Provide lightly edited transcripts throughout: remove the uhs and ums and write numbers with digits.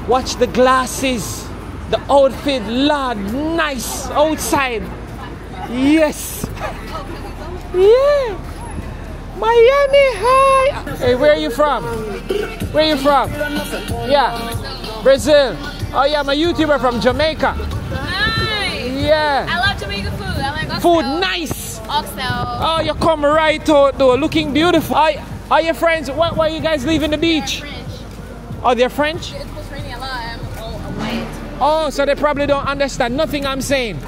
Watch the glasses, the outfit, Lord, nice outside. Yes. Yeah. Miami, hi. Hey, where are you from? Where are you from? Yeah, Brazil. Oh yeah, I'm a YouTuber from Jamaica. Nice. Yeah. I love Jamaican food. I like oxtail. Food, nice. Oxtail. Oh, you come right out though, looking beautiful. Are your friends? Why are you guys leaving the beach? They're French. Oh, they're French? It was raining a lot. I'm all white. Oh, so they probably don't understand nothing I'm saying.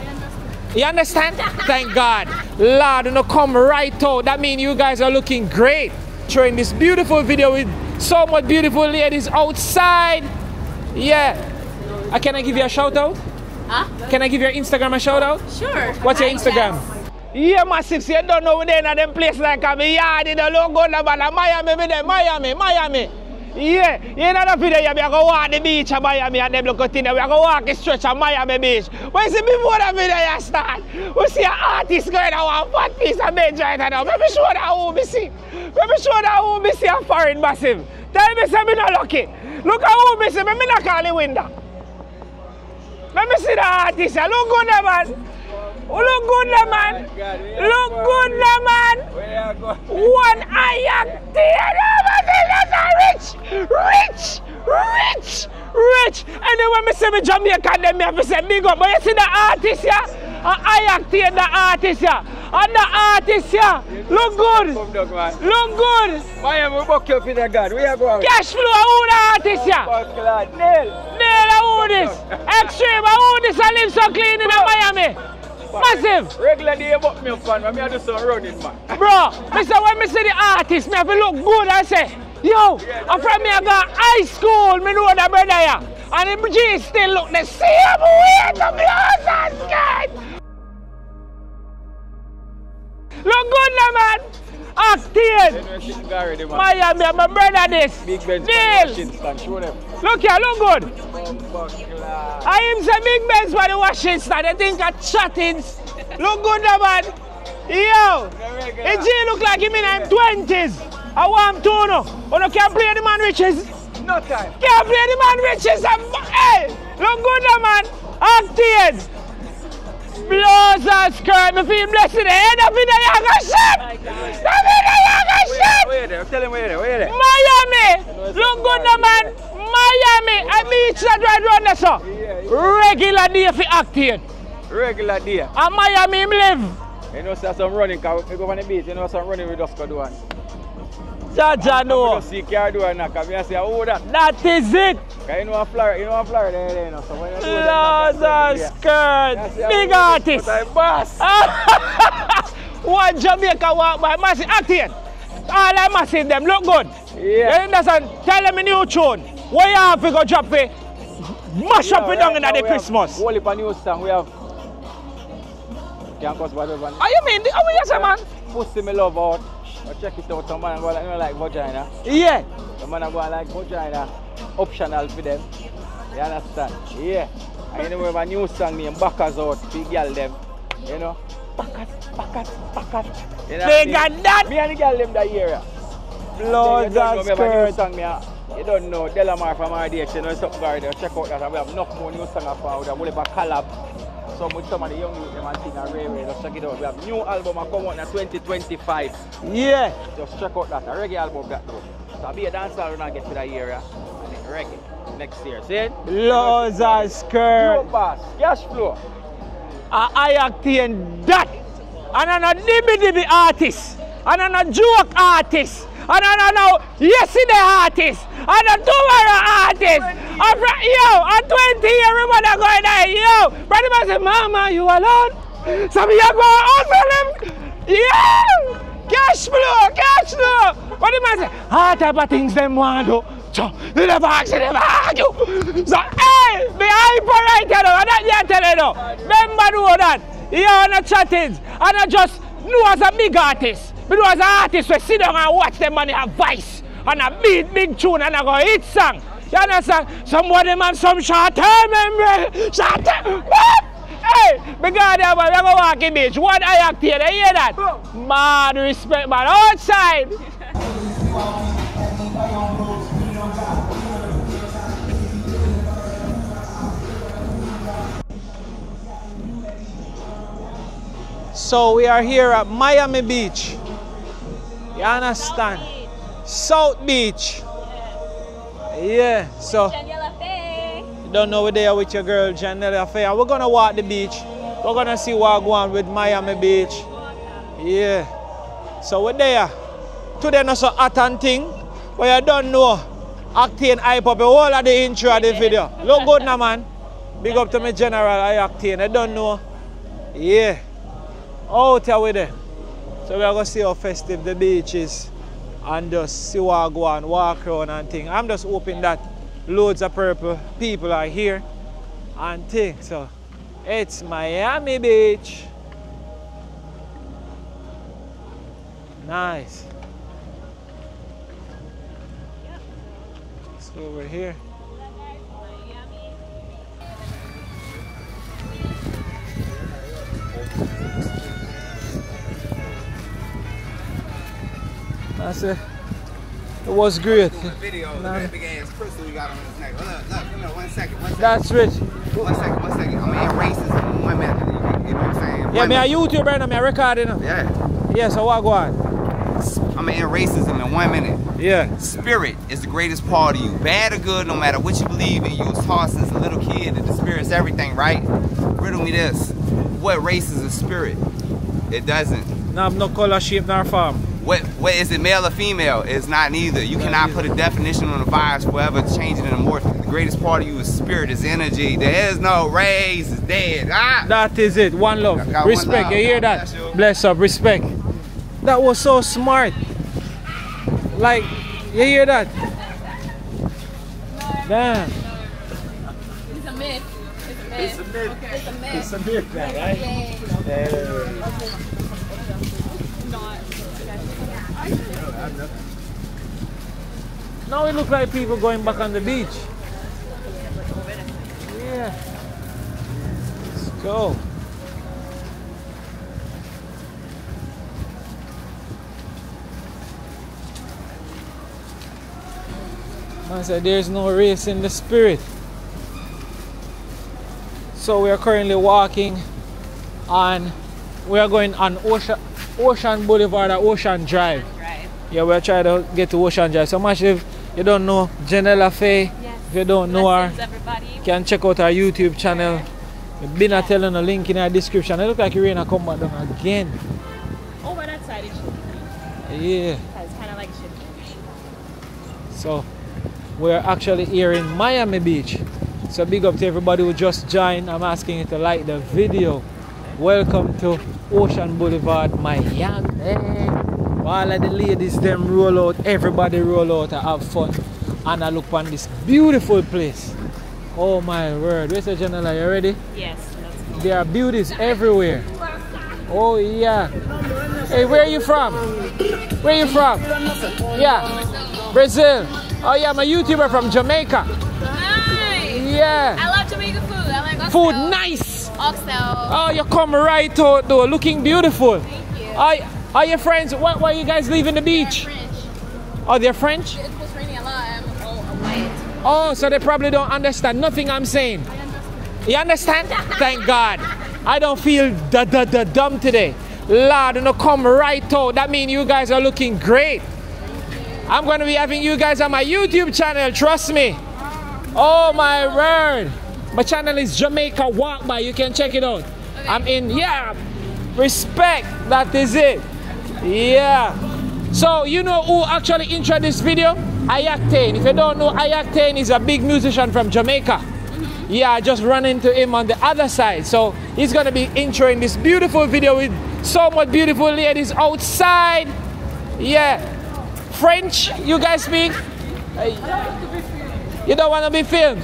You understand? Thank God. Lord, you come right out. That means you guys are looking great. Showing this beautiful video with so much beautiful ladies outside. Yeah. Can I give you a shout out? Huh? Can I give your Instagram a shout out? Sure. What's your Instagram? Yeah, massive. So you don't know where they're in them place like me. Yeah, they don't look good about Miami. Yeah, you know the video, we are going to walk the beach of Miami and them look at it. We are going to walk the stretch of Miami Beach. When you see before the video start, we see an artist going to want fat piece of bench right now. Let me show that who we see. Let me show that who we see a foreign massive. Tell me say me not lucky. Look at who we see, me not call the window. Let me see the artist. Look good, man. Look good, man. Look good, man. One eye acting. Rich. And then when I say me Jamaican, then I have to say big up. But you see the artist here? I acting the artist here. And the artist here. Look good. Look good. Miami, we buck you up in the God. We are going. Cash flow, who the artist here? Nail, who this? Extreme, who this? I live so clean in Miami. Massive. Regular day buck me up, man. I do some running, man. Bro, when I see the artist, I have to look good and say, yo, I'm from me, I got high school, me know the brother here. And the G still look the same way to blouse and skirt. Look good now, man. Acting. Miami, my brother this. Big Benz. Show them. Look here, look good. I am some Big Benz for the washing stand. I think I'm chatting. Look good now, man. Yo, the G look like him in his 20s. I want to know. You can't play the man riches. No time. Can't play the man riches. Hey, look good now, man. Acting. Blouse and skirt. Me feel blessed in the head of the Yaga ship. Tell him where there. Miami. Look good now, man. Miami. I beach that right around there, so. Regular day for acting. Regular day. And Miami him live. You know, some running, because we go on the beach, you know, some running we just go do one. Jaja no. We just see car do one, and I say, oh, that. That is it. You know, Florida, you know, so when you do that, skirt. Big artist. Boss. One Jamaica walk by massive acting. All the massive them look good. Yeah. You understand? Tell them a new tune. Where you have to go drop it? Mash up it down in the Christmas. Whole heap of new song we have. Can't cost whatever. Oh, you mean? Oh, yes, man. Pussy me love out. I check it out. Some man go like, you know, like vagina. Yeah. Some man go like vagina. Optional for them. You understand? Yeah. And you know, we have a new song named Backers Out for girl them. You know? Backers. You know, they got that. Me and the girl them that year. Blood and skirt. You don't know, Delamar from RDX, you know, something there. Check out that. We have enough more new songs for we have a collab. Some with some of the young youth them and sing a Ray. Just check it out. We have new album come out in 2025. Yeah. Just check out that. A reggae album that though. So I'll be a dancer when I get to that area. And then reggae next year. See? Blood and skirt. Flow pass. Cash flow. I acting that. And I'm a dibby artist. And I'm a joke artist. And I'm a yesterday artist. And a tomorrow artist. And yo, at 20 everybody going there. Yo, brother man say, Mama, you alone? So me go hustle him. Yo, cash flow. Brother man say, all type of things them want to do. So, they never ask, they never argue. So, hey, be hyper right here. And that you tell you now. Remember do that. You are not chatting. And I just know as a big artist. But as an artist, we sit down and watch them and have voice. And a big tune and I go hit song. You understand? Somebody man some short term memory. Short term. Hey, because we go walking beach. What I act here, you hear that? Mad respect, man. Outside. So we are here at Miami Beach. You understand? South Beach. Yeah, so you don't know where they are with your girl Janelle Faye. We're gonna walk the beach. We're gonna see what go on with Miami Beach. Yeah. So we're there. Today not so hot and thing, but you don't know. Octane hype up the whole of the intro of the video. Look good now, man. Big up to my general Octane. I don't know. Yeah. Out here with it. So we're gonna see how festive the beach is and just see what go on, walk around and thing. I'm just hoping that loads of people are here and thing. So it's Miami Beach. Nice. Let's go over here. That's it. It was great. Video of that big ass crystal you got on his neck. Look, 1 second. That's rich. 1 second. I'm in races in 1 minute. You know what I'm saying? Yeah, me a YouTuber and I'm a recording. Yeah. Yeah, so what go on? I'm in racism in 1 minute. Yeah. Spirit is the greatest part of you. Bad or good, no matter what you believe in, you was taught since a little kid that the spirit's everything, right? Riddle me this. What race is a spirit? It doesn't. No, no color, shape, nor form. What is it, male or female? It's not neither. You cannot put a definition on the virus forever, change it in a more. The greatest part of you is spirit, is energy. There is no race, it's dead. Ah! That is it. One love. Respect. One love. You hear that? Bless up. Respect. That was so smart. Like, you hear that? Damn. It's a myth. It's a myth. Okay. It's a myth. It's a myth, right? Yeah. Now it looks like people going back on the beach. Yeah. Let's go. I said there's no race in the spirit. So we are currently walking on, we are going on Ocean Boulevard or Ocean Drive. Yeah, we're trying to get to Ocean Drive. So much if you don't know Janelle Faye, Yes. if you don't know her, Everybody. you can check out our YouTube channel. We've been telling a link in our description. It looks like Irina come back down again. Over that side, it should be. Yeah. It's kind of like shit. So we're actually here in Miami Beach. So big up to everybody who just joined. I'm asking you to like the video. Welcome to Ocean Boulevard, Miami. All of the ladies them roll out, everybody roll out and have fun. And I look on this beautiful place. Oh my word. Where's the general? Are you ready? Yes. There are beauties everywhere. Oh yeah. Hey, where are you from? Where are you from? Yeah. Brazil. Oh yeah, I'm a YouTuber from Jamaica. Nice. Yeah. I love Jamaican food. I like oxtail. Food nice. Oxtail. Oh, you come right out though, looking beautiful. Thank you. Are your friends, why are you guys leaving the beach? They're French. Oh, they're French? It was raining a lot. I'm all white. Oh, so they probably don't understand nothing I'm saying. You understand? Thank God. I don't feel the dumb today. Lord, no come right out. That means you guys are looking great. I'm going to be having you guys on my YouTube channel, trust me. Oh my word. My channel is Jamaica Walk By. You can check it out. Okay. I'm in, yeah. Respect. That is it. Yeah. So you know who actually introduced this video? Octane. If you don't know, Octane is a big musician from Jamaica. Yeah, I just run into him on the other side. So he's gonna be introing this beautiful video with so much beautiful ladies outside. Yeah. French, you guys speak? You don't want to be filmed?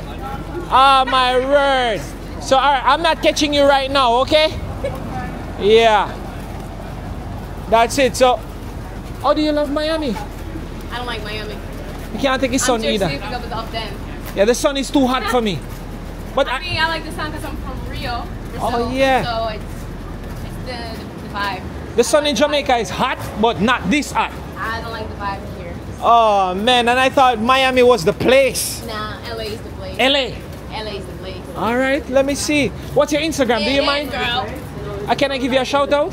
Oh my word. So alright, I'm not catching you right now, okay? Yeah. That's it. So how do you love Miami? I don't like Miami. You can't take the sun either. Yeah, the sun is too hot for me. But I mean, I like the sun because I'm from Rio. Brazil, oh yeah. So it's the vibe. The sun in Jamaica is hot, but not this hot. I don't like the vibe here. Oh man, and I thought Miami was the place. Nah, LA is the place. LA. LA is the place. All right, let me see. What's your Instagram? Do you mind? Girl. Can I give you a shout out?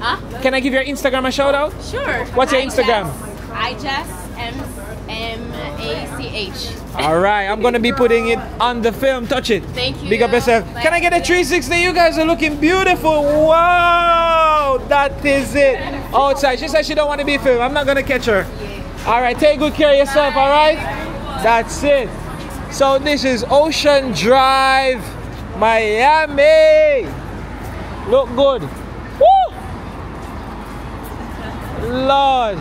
Huh? Can I give your Instagram a shout out? Sure. What's your Instagram? IJessMACH. All right, I'm gonna be putting it on the film. Touch it. Thank you. Big up yourself. Can I get a 360? You guys are looking beautiful. Wow, that is it. Outside. She said she don't want to be filmed. I'm not gonna catch her. All right, take good care of yourself. All right. That's it. So this is Ocean Drive, Miami. Look good. Woo! Lord.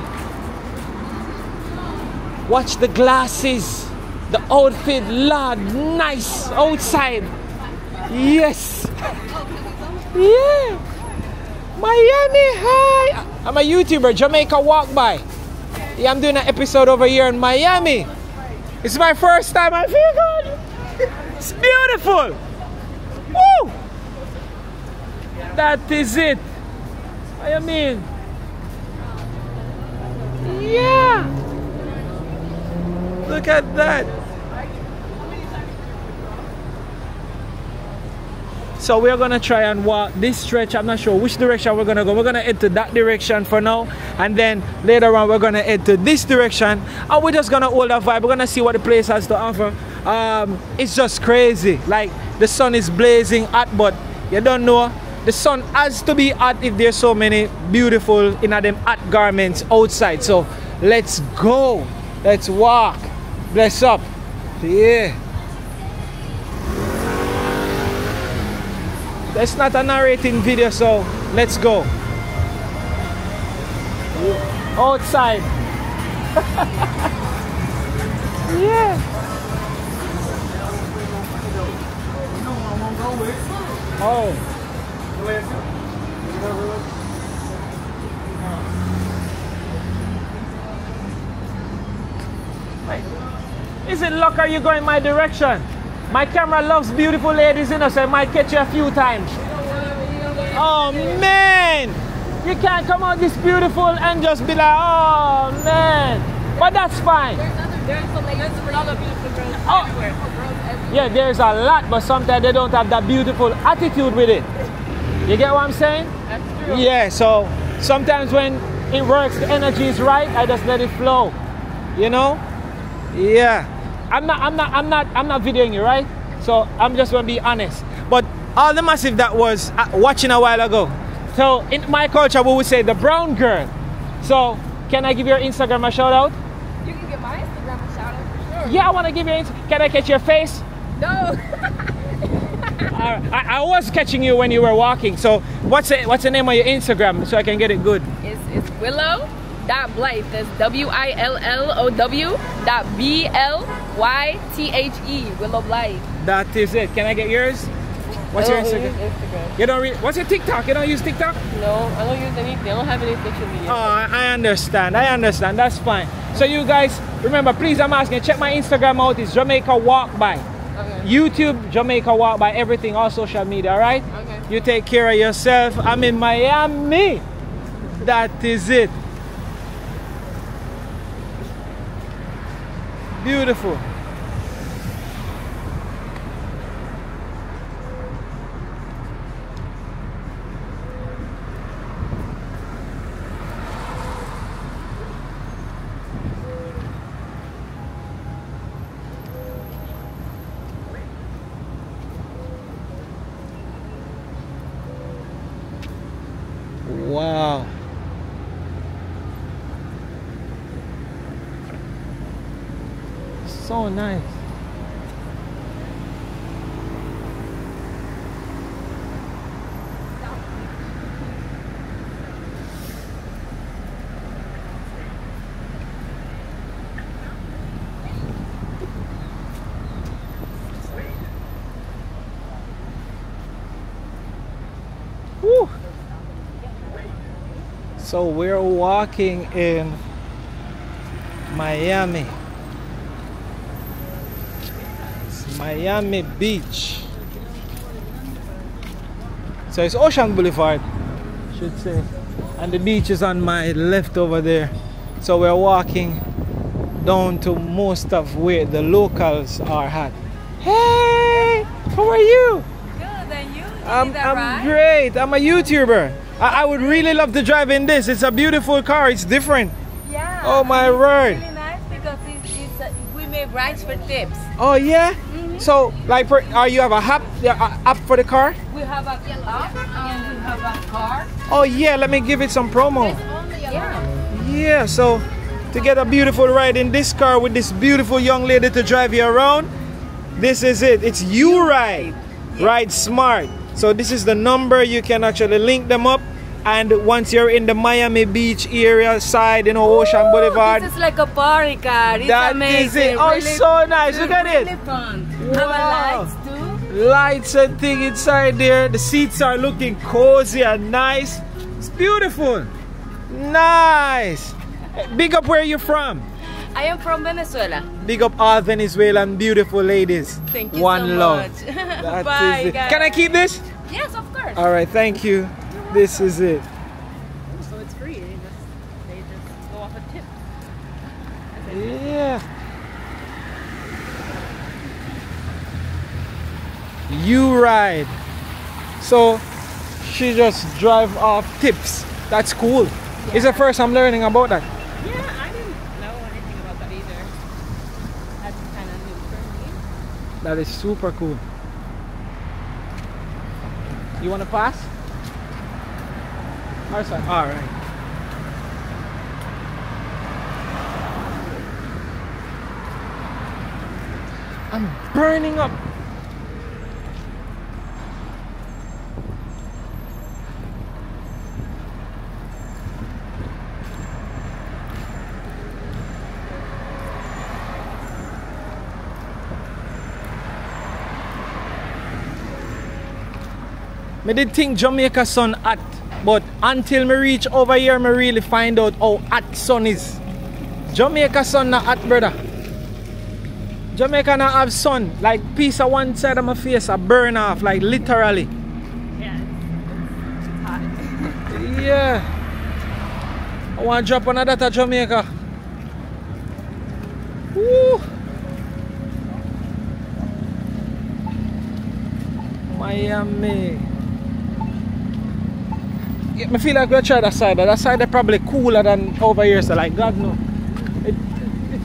Watch the glasses. The outfit, Lord, nice outside. Yes. Yeah. Miami, hi. I'm a YouTuber, Jamaica Walk By. Yeah, I'm doing an episode over here in Miami. It's my first time. I feel good. It's beautiful. Woo! That is it. What you mean? Yeah. Look at that. So we're gonna try and walk this stretch. I'm not sure which direction we're gonna go. We're gonna head to that direction for now, and then later on we're gonna head to this direction, and we're just gonna hold a vibe. We're gonna see what the place has to offer. It's just crazy. Like the sun is blazing hot, but you don't know. The sun has to be hot if there's so many beautiful in them hot garments outside. So let's go. Let's walk. Bless up. Yeah. It's not a narrating video, so let's go. Outside. Yeah. Oh. Wait. Is it luck or you going my direction? My camera loves beautiful ladies, you know, so I might catch you a few times. Oh man! You can't come out this beautiful and just be like, oh man. But that's fine. There's other beautiful girls everywhere. Yeah, there's a lot, but sometimes they don't have that beautiful attitude with it. You get what I'm saying? That's true. Yeah, so sometimes when it works, the energy is right, I just let it flow. You know? Yeah. I'm not videoing you, right? So I'm just gonna be honest. But all the massive that was watching a while ago. So in my culture, we would say the brown girl. So can I give your Instagram a shout out? You can give my Instagram a shout out for sure. Yeah, I want to give you. Can I catch your face? No. I was catching you when you were walking. So what's the name of your Instagram so I can get it good? It's Willow.Blythe. That's WILLOW.BLYTHE. Willow Blythe. That is it. Can I get yours? What's your Instagram? Instagram. You don't what's your TikTok? You don't use TikTok? No, I don't use anything. I don't have any social media. Oh, I understand. That's fine. So you guys, remember, please, I'm asking, check my Instagram out. It's Jamaica Walk By. Okay. YouTube, Jamaica Walk By, everything, all social media, all right? Okay. You take care of yourself. I'm in Miami. That is it. Beautiful. Wow. So nice. Woo. So we're walking in Miami. It's Miami Beach. So it's Ocean Boulevard, should say. And the beach is on my left over there. So we're walking down to most of where the locals are at. Hey! How are you? Good, and you? I'm great. I'm a YouTuber. I would really love to drive in this. It's a beautiful car. It's different. Yeah. Oh my word. It's really nice because we make rides for tips. Oh yeah. So like, are you have a app for the car? We have a app and we have a car. Oh yeah. Let me give it some promo. Yeah. Yeah. So to get a beautiful ride in this car with this beautiful young lady to drive you around, this is it. It's You Ride. Ride Smart. So this is the number. You can actually link them up, and once you're in the Miami Beach area side, you know, Ocean Boulevard. This is like a party car. It's that amazing. Is it. Oh, really, it's so nice. Look at it. Really fun. Wow. Have lights too. Lights and thing inside there. The seats are looking cozy and nice. It's beautiful. Nice. Big up where you're from. I am from Venezuela. Big up all Venezuelan beautiful ladies. Thank you One so love. much. That Bye, is it. guys. Can I keep this? Yes, of course. All right, thank you. This is it. So it's free. They just go off a tip. Yeah. You Ride. So she just drive off tips. That's cool. Yeah. It's the first I'm learning about that. Yeah, I didn't know anything about that either. That's kind of new for me. That is super cool. You want to pass? All right. I'm burning up. I did think Jamaica sun hot, but until me reach over here, me really find out how hot sun is. Jamaica sun not hot, brother. Jamaica not have sun. Like piece of one side of my face I burn off, like literally. Yeah, it's hot. Yeah. I want to drop another to Jamaica. Woo. Miami. Yeah, I feel like we'll try that side. That side is probably cooler than over here. So like, God no. It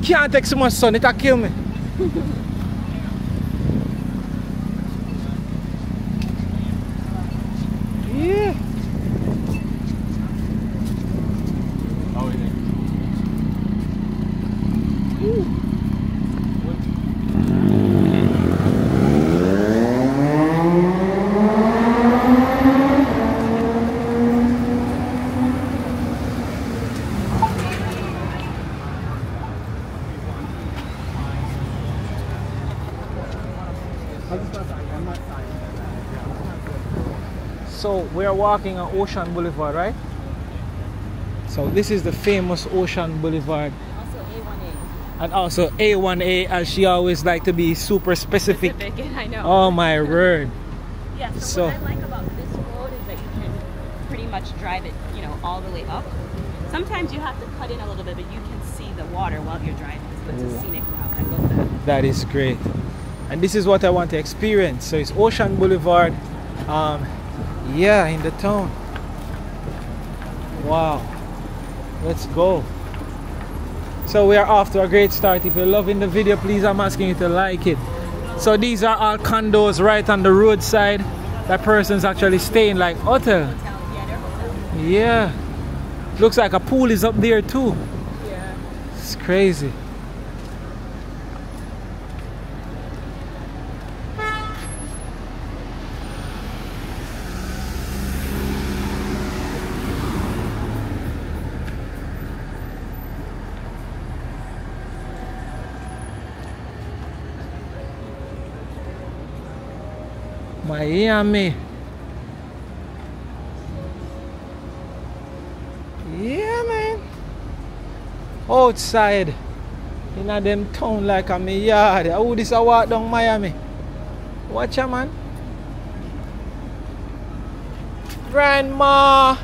can't take so much sun. It'll kill me. Yeah. How is it? So we're walking on Ocean Boulevard, right? So this is the famous Ocean Boulevard. Also A1A. And also A1A, as she always like to be super specific. I know. Oh my word. Yeah, so what I like about this road is that you can pretty much drive it, you know, all the way up. Sometimes you have to cut in a little bit, but you can see the water while you're driving. So it's a scenic route. I love that. That is great. And this is what I want to experience. So it's Ocean Boulevard. Yeah, in the town. Wow. Let's go. So we are off to a great start. If you're loving the video, please, I'm asking you to like it. So these are all condos right on the roadside. That person's actually staying like hotel. Yeah. Looks like a pool is up there too. Yeah. It's crazy. Miami. Yeah, man. Outside in a them town like a me yard. Oh, this a walk down Miami. Watch ya, man. Grandma.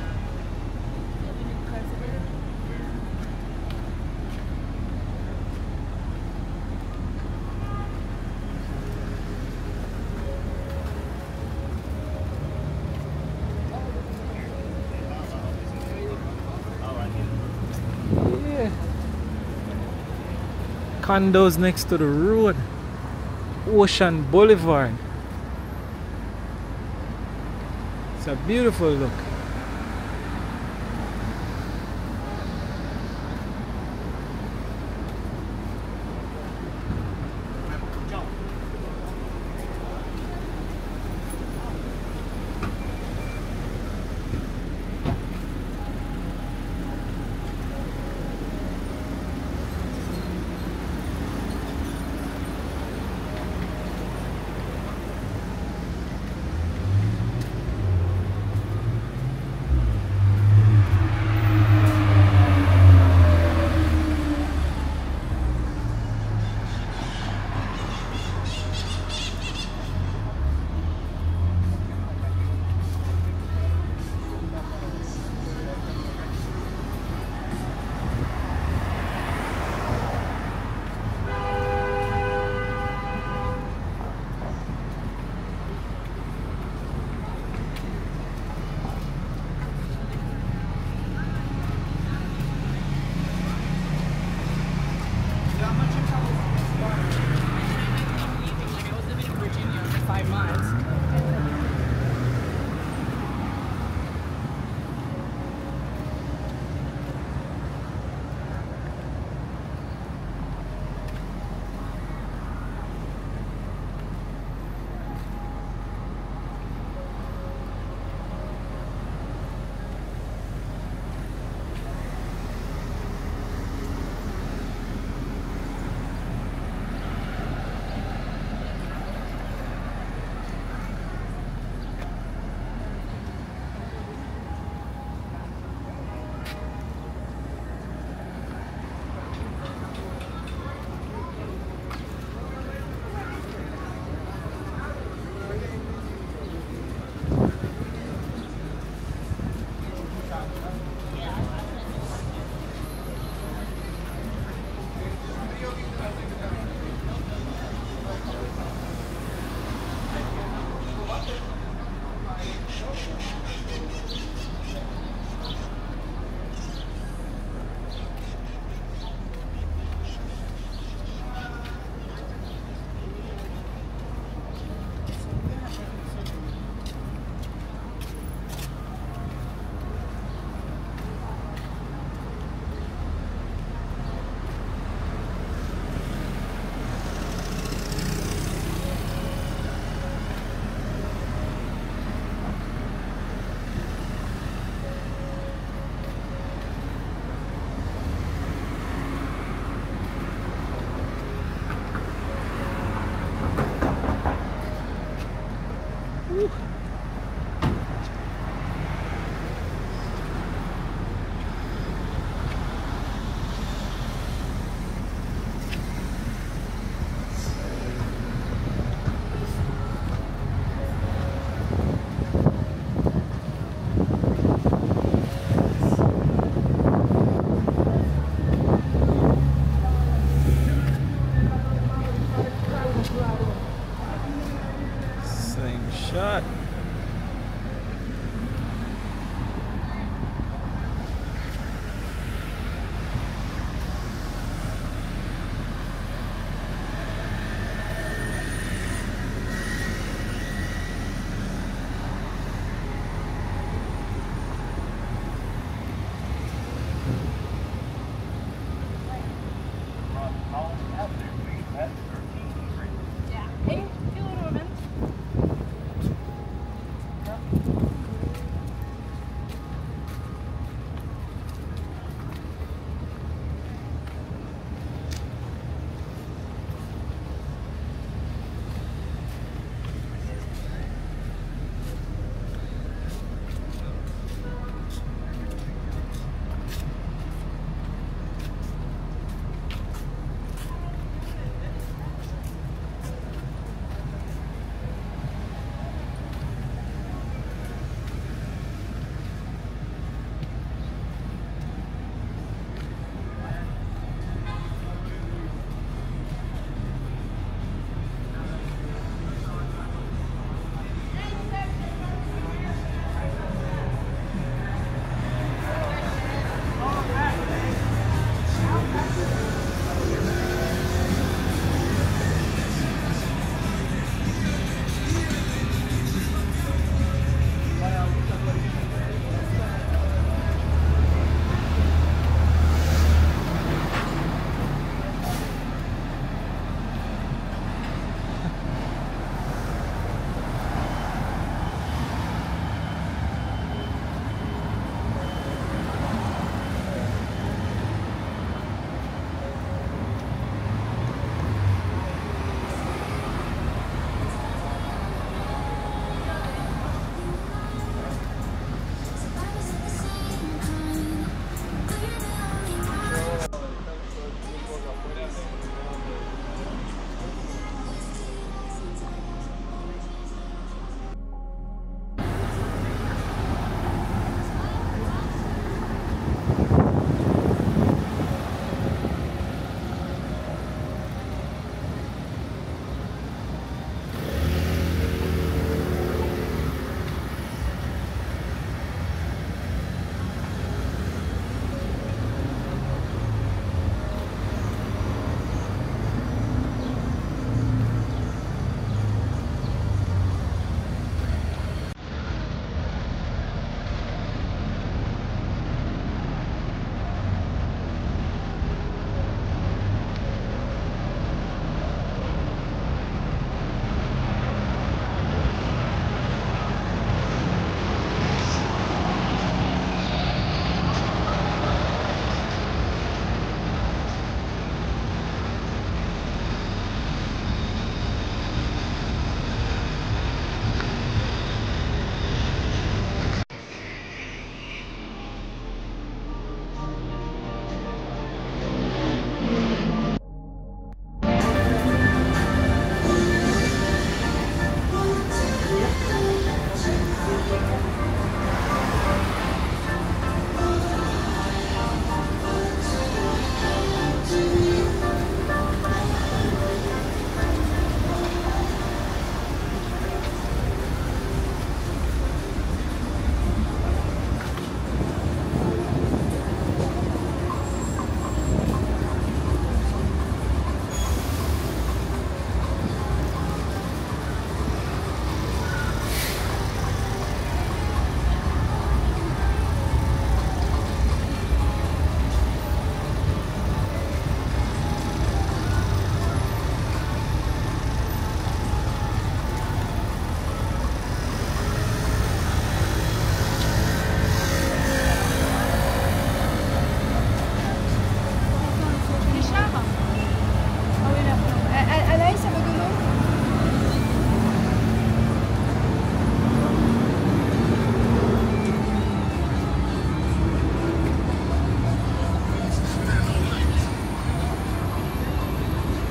condos next to the road. Ocean Boulevard. It's a beautiful look.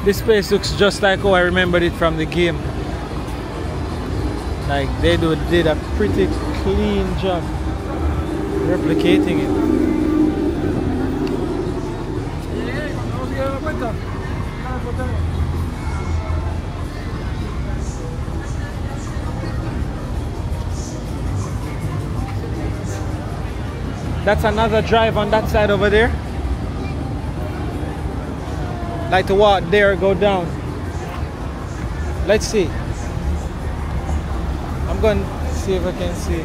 This place looks just like how I remembered it from the game. Like they did a pretty clean job replicating it. That's another drive on that side over there. Like to walk there, go down. Let's see. I'm going to see if I can see.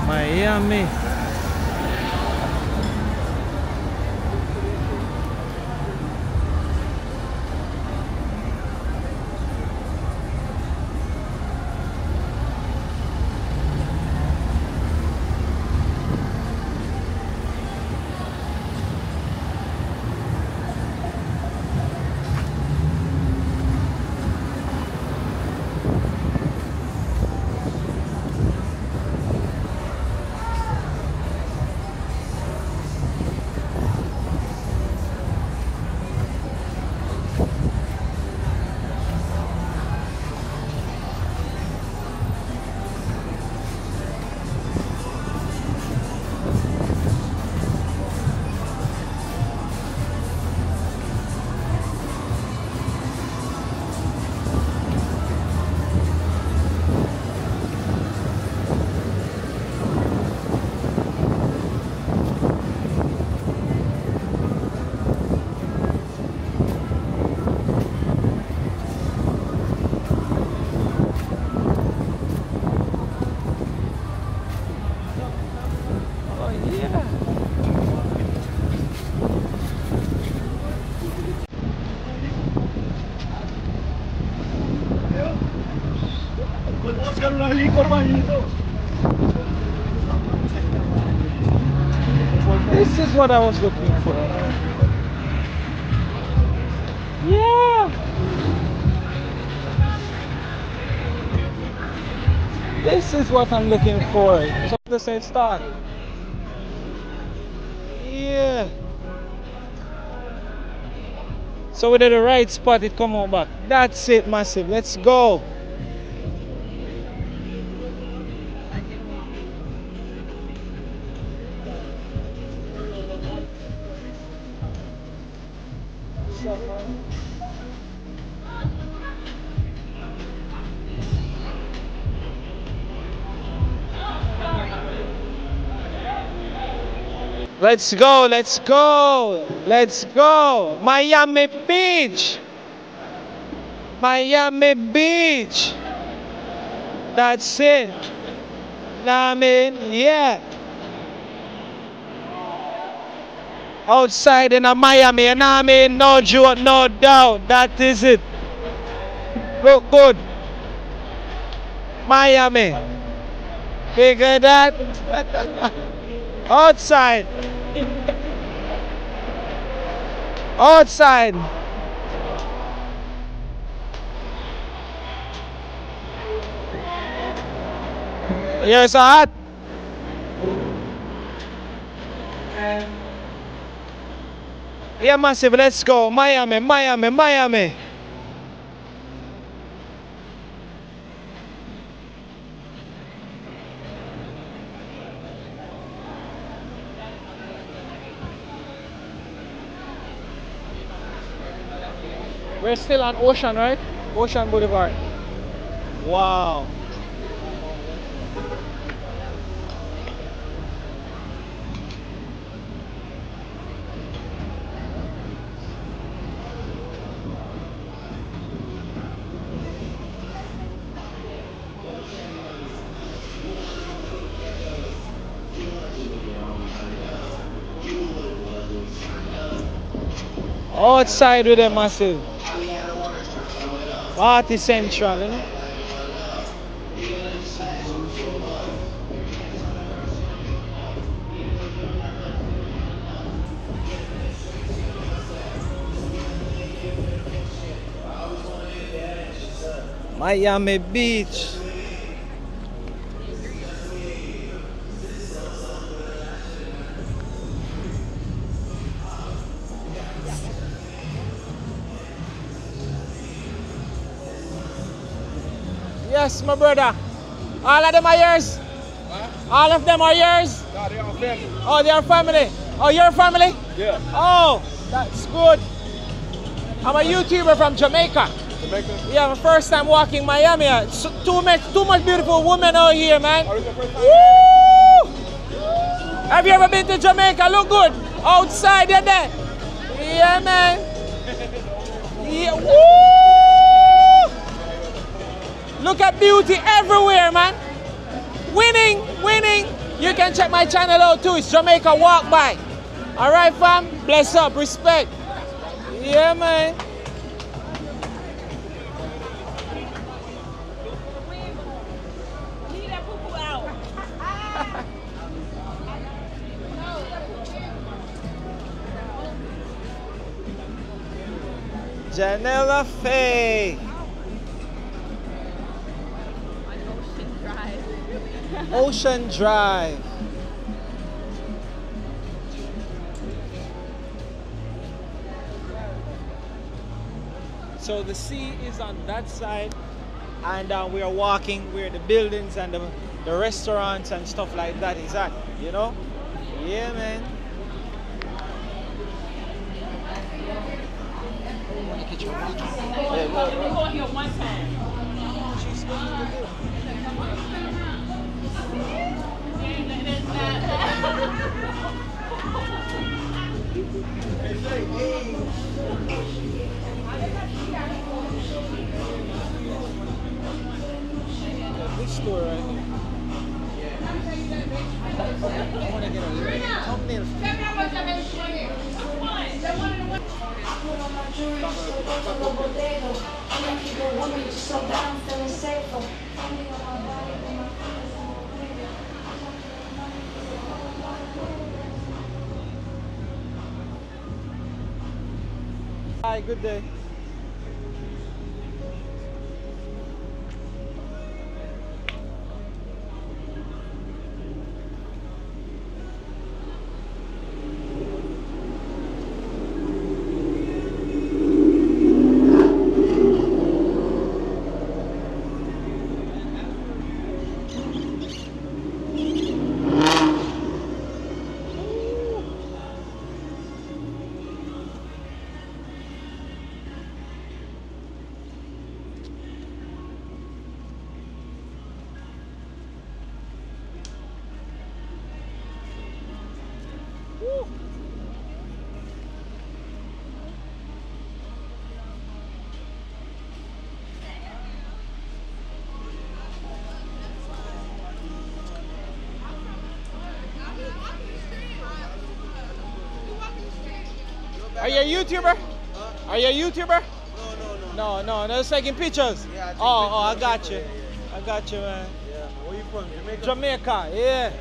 Miami. This is what I was looking for. Yeah. This is what I'm looking for. So the same start. Yeah. So we did the right spot, it come on back. That's it, massive. Let's go. Let's go, let's go, let's go. Miami Beach. Miami Beach. That's it. I mean, yeah. Outside in a Miami, and I mean, no joke, no doubt. That is it. Look good. Miami. Figure that. Outside. Outside. Here's a hat. Yeah, massive, let's go. Miami, Miami, Miami. We're still on Ocean, right? Ocean Boulevard. Wow. Outside with a massive. Party Central, you know? Miami Beach. Yes, my brother. All of them are yours? Huh? All of them are yours? No, they are family. Oh, they are family. Oh, you're family? Yeah. Oh, that's good. I'm a YouTuber from Jamaica. Jamaica? Yeah, my first time walking Miami. Too much beautiful women out here, man. Oh, this your first time? Woo! Have you ever been to Jamaica? Look good. Outside, you're there. Yeah, man. Yeah. Woo! Look at beauty everywhere, man. Winning, winning. You can check my channel out too. It's Jamaica Walk By. All right, fam. Bless up, respect. Yeah, man. Janela Faye. Ocean Drive. So the sea is on that side, and we are walking where the buildings and the restaurants and stuff like that is at, you know? Yeah, man. This store right here. I want to get a thumbnail. Hi, good day. Are you a YouTuber? Are you a YouTuber? No, just taking pictures. Yeah, I take I pictures. got you. Yeah. I got you, man. Yeah. Where you from? Jamaica? Jamaica, yeah.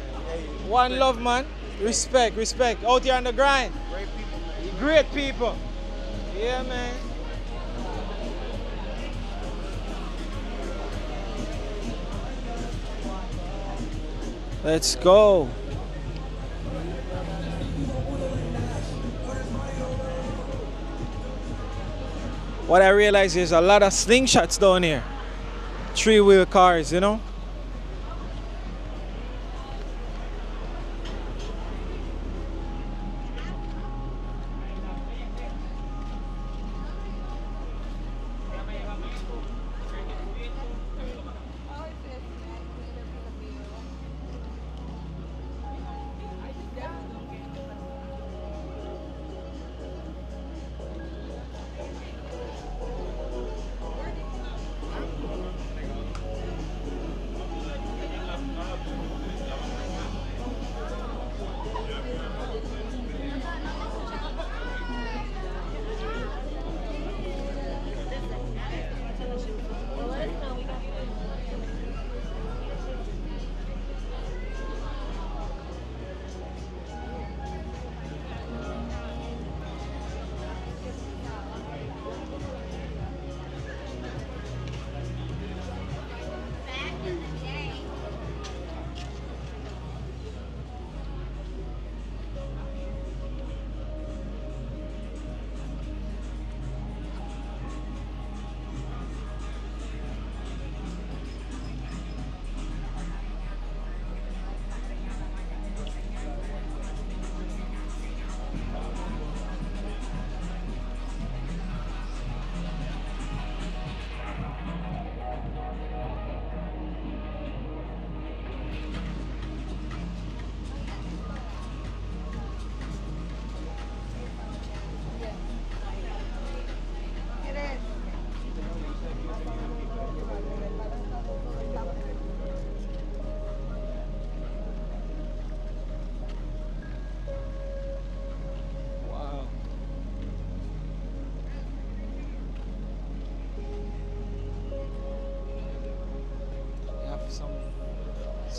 One love, man. Respect. Out here on the grind. Great people, man. Great people. Yeah, man. Let's go. What I realize is a lot of slingshots down here. 3-wheel cars, you know?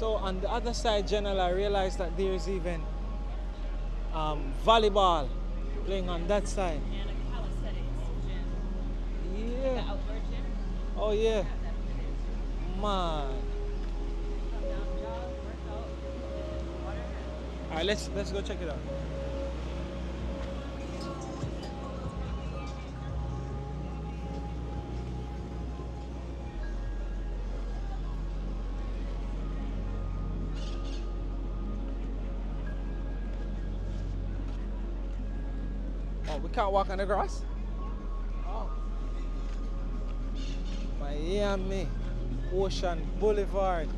So on the other side, General, I realized that there's even volleyball playing on that side. And a calisthenics gym. The Yeah. outdoor gym. Oh yeah. Yeah, that's what it is. Man. Come down, jog, work out, get in the water. All right, let's go check it out. Oh, we can't walk on the grass? Oh. Miami Ocean Boulevard.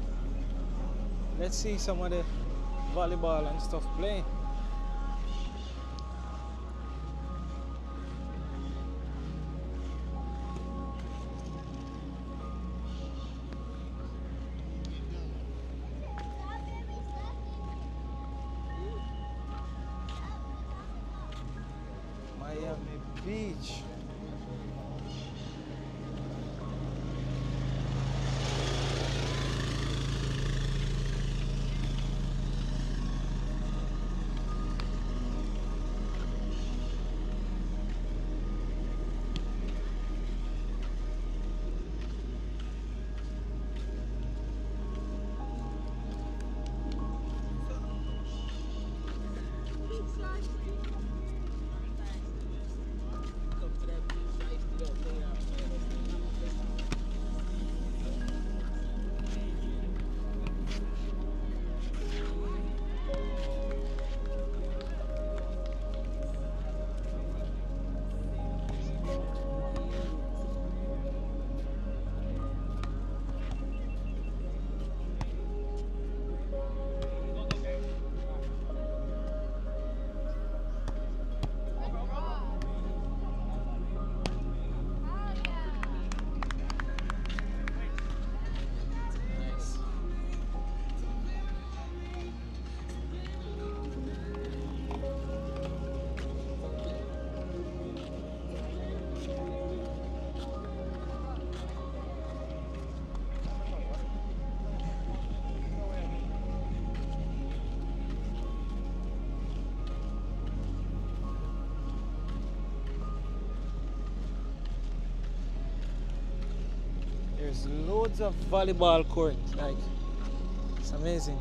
Let's see some of the volleyball and stuff playing. Miami Beach. There's loads of volleyball court, like it's amazing.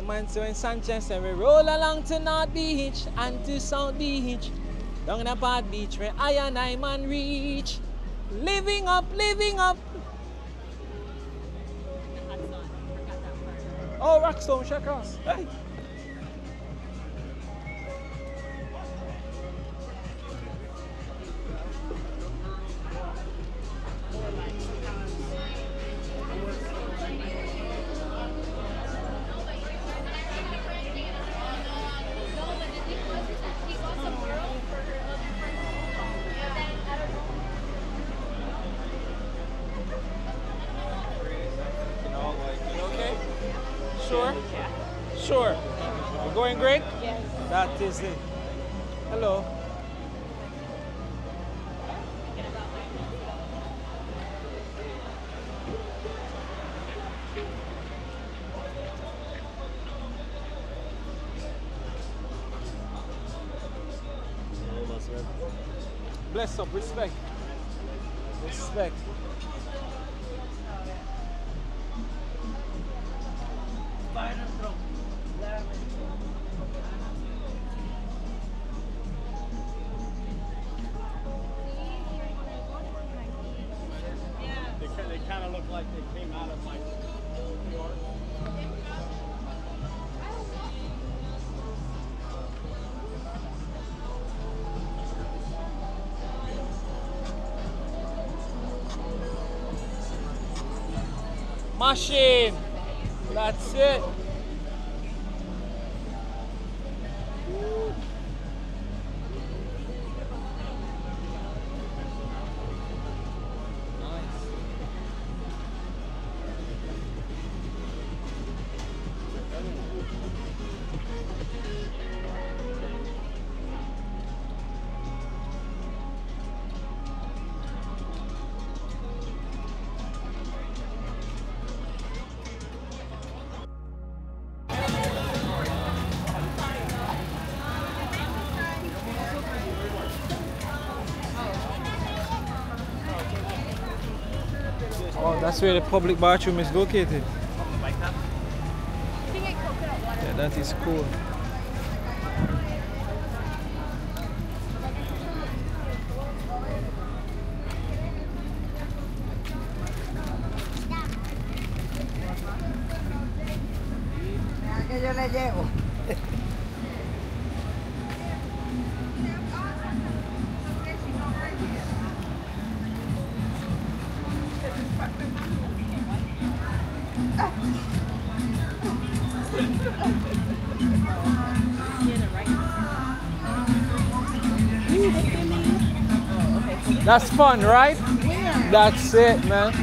Man, so in Sanchez, and we roll along to North Beach and to South Beach, down the Part Beach where I and I man reach. Living up, living up. The hot sun. Forgot that part. Oh, Rockstone, check us. Hey. Sure? Sure. We're going great? Yes. That is it. Hello. Bless up, respect. Respect. They kind of look like they came out of like New York. Machine. That's it. Oh, that's where the public bathroom is located. Yeah, that is cool. Que yo le llevo. That's fun, right? That's it, man.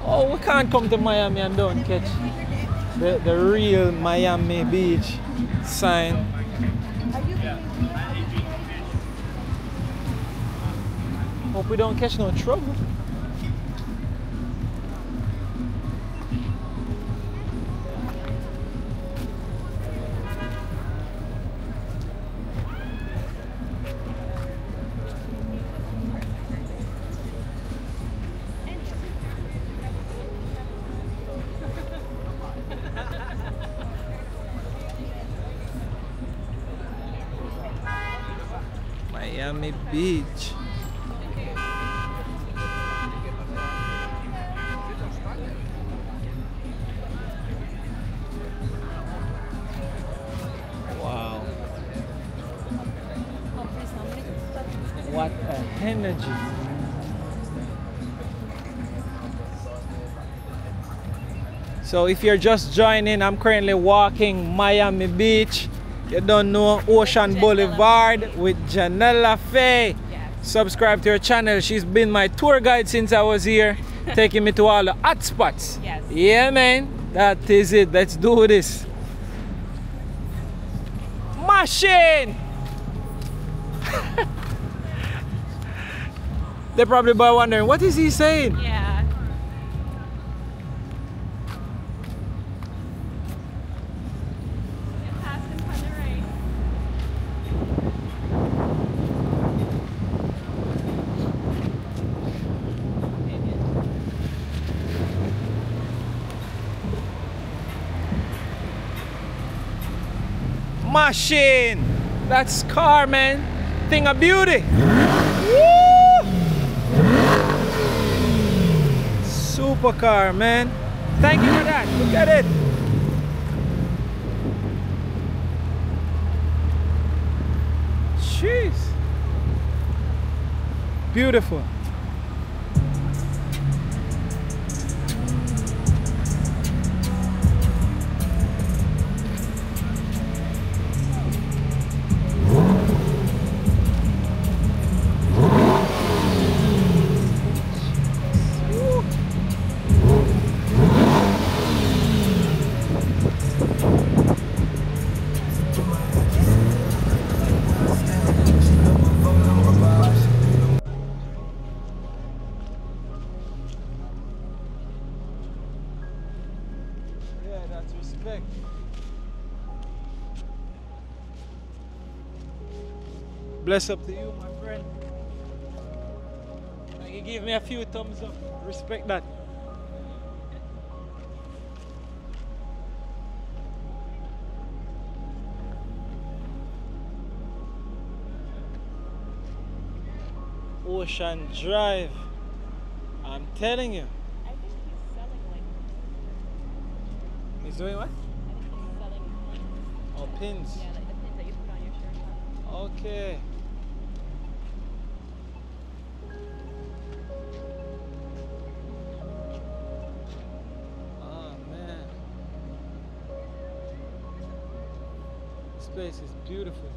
Oh, we can't come to Miami and don't catch the real Miami Beach sign. Hope we don't catch no trouble. Miami Beach. Wow. What an energy. So if you're just joining, I'm currently walking Miami Beach. You don't know Ocean Boulevard with Janella Faye. Yes. Subscribe to her channel. She's been my tour guide since I was here, taking me to all the hot spots. Yes. Yeah, man. That is it. Let's do this. Machine! They're probably wondering, what is he saying? Yeah. Get past him on the right. Machine! That's car, man. Thing of beauty. Woo! Super car, man. Thank you for that. Look at it. Jeez. Beautiful. Yeah, that's respect. Bless up to you, my friend. Like you give me a few thumbs up. Respect that. Ocean Drive. I'm telling you. I think he's selling like. He's doing what? I think he's selling pins. Oh, pins. Yeah, like the pins that you put on your shirt. Okay. Oh man. This place is beautiful.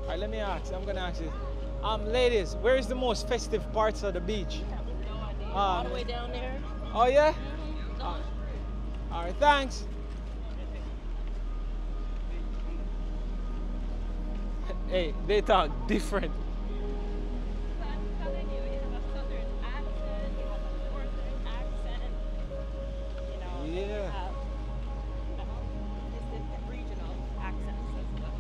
Alright, let me ask. I'm gonna ask you. Ladies, where is the most festive parts of the beach? All the way down there. Oh yeah? Mm-hmm. Alright, thanks. Hey, they talk different. So I'm telling you, you have a southern accent, you have a northern accent, you know, and you Yeah. have distant regional accents as well.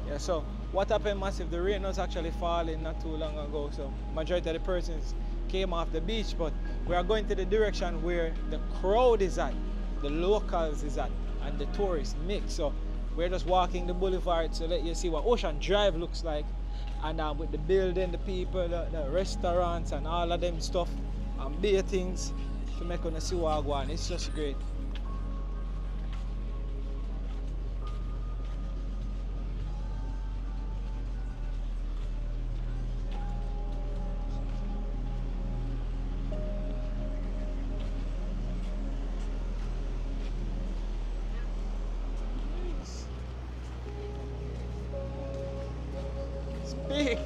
Yeah, so what happened massive? The rain was actually falling not too long ago, so majority of the persons came off the beach, but we are going to the direction where the crowd is at, the locals is at, and the tourists mix. So we're just walking the boulevard to let you see what Ocean Drive looks like, and with the building, the people, the restaurants, and all of them stuff, and beer things to make on see what go on. It's just great. Speak.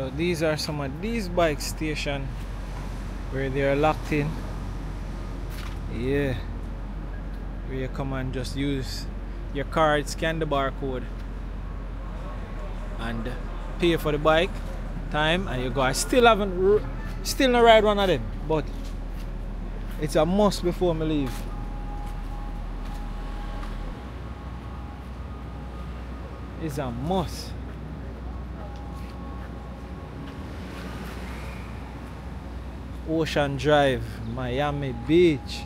So these are some of these bike stations where they are locked in. Yeah. Where you come and just use your card, scan the barcode, and pay for the bike time, and you go. I still not ride one of them, but it's a must before me leave. It's a must. Ocean Drive, Miami Beach.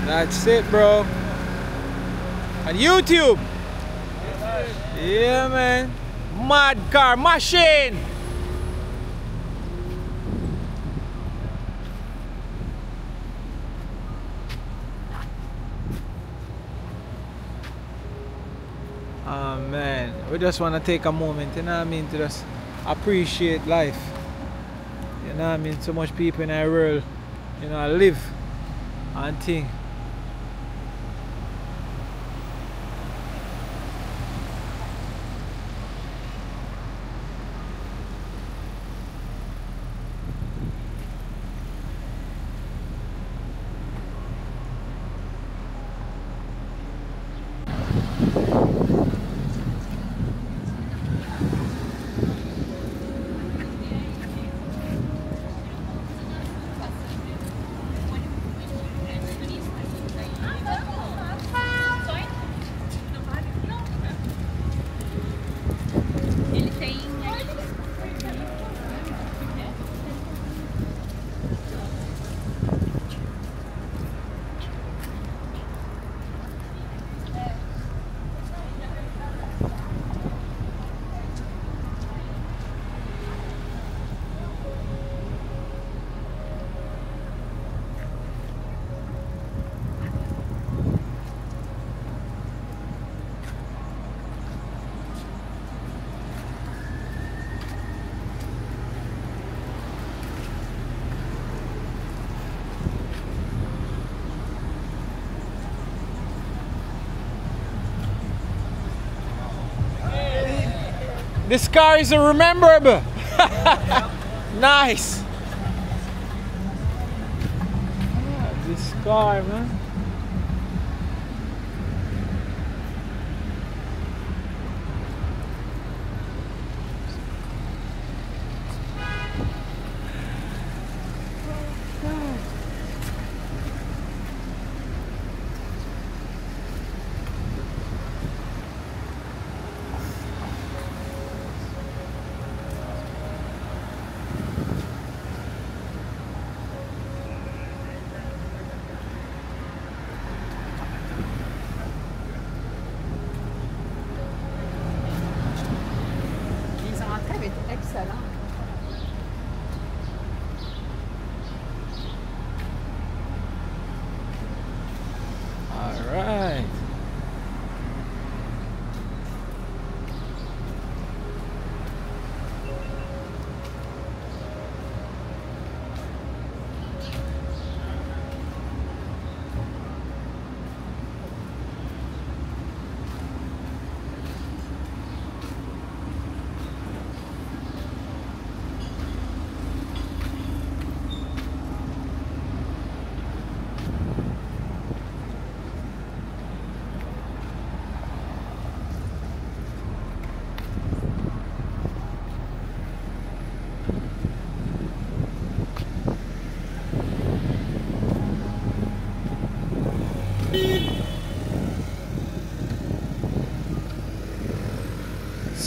That's it, bro. On YouTube. Yeah, man. Mad car machine. Oh, man. We just want to take a moment, you know what I mean, to just appreciate life. You know what I mean? So much people in our world, you know, live and think. This car is rememberable. Nice. This car, man.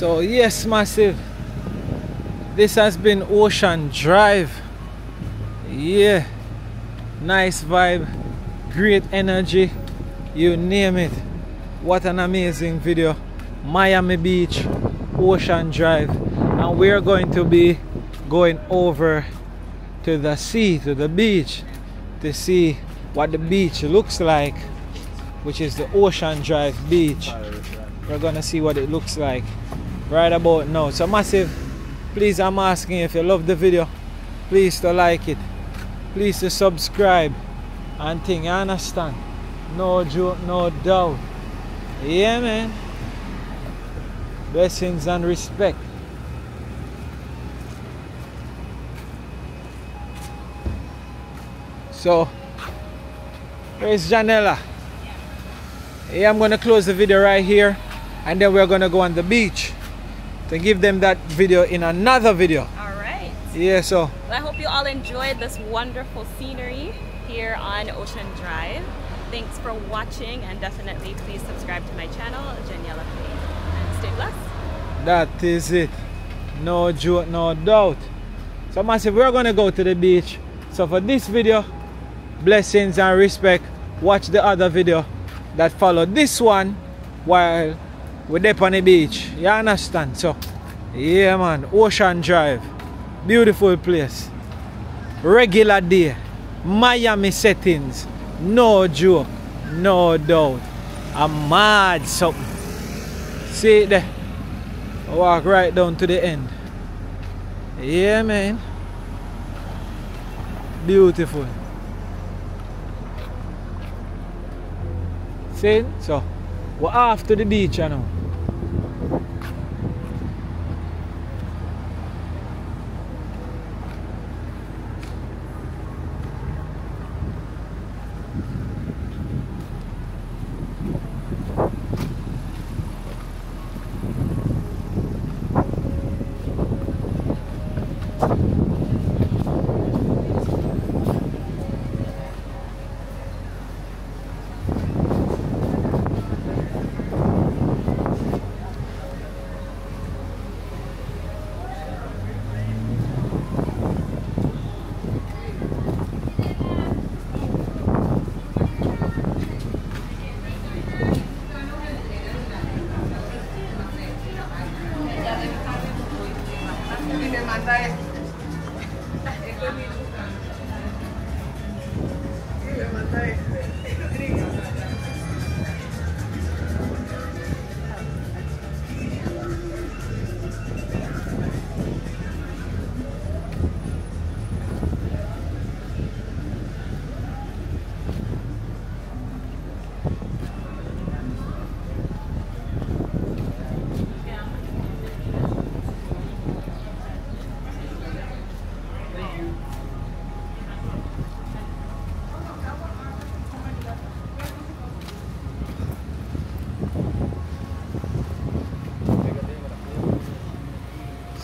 So yes, massive, this has been Ocean Drive. Yeah, nice vibe, great energy, you name it. What an amazing video. Miami Beach, Ocean Drive, and we're going to be going over to the sea, to the beach, to see what the beach looks like, which is the Ocean Drive beach. We're gonna see what it looks like right about now. So massive, please, I'm asking if you love the video, please to like it, please to subscribe and thing, you understand? No joke, no doubt. Yeah, man. Blessings and respect. So where's Janella? Yeah, I'm gonna close the video right here, and then we're gonna go on the beach to give them that video in another video. All right. Yeah, so well, I hope you all enjoyed this wonderful scenery here on Ocean Drive. Thanks for watching, and definitely please subscribe to my channel, Janiela Play, and stay blessed. that is it. No joke, no doubt. So massive, we're gonna go to the beach. So for this video, blessings and respect. Watch the other video that followed this one while we're there on the beach. You understand? So yeah, man, Ocean Drive, beautiful place, regular day, Miami settings, no joke, no doubt. I'm mad something. See it there, walk right down to the end. Yeah, man, beautiful. See? So we're off to the beach, you know.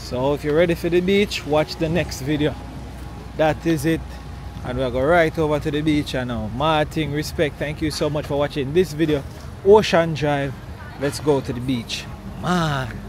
So if you're ready for the beach, watch the next video. That is it. And we'll go right over to the beach and now. Martin, respect, thank you so much for watching this video. Ocean Drive. Let's go to the beach. Man.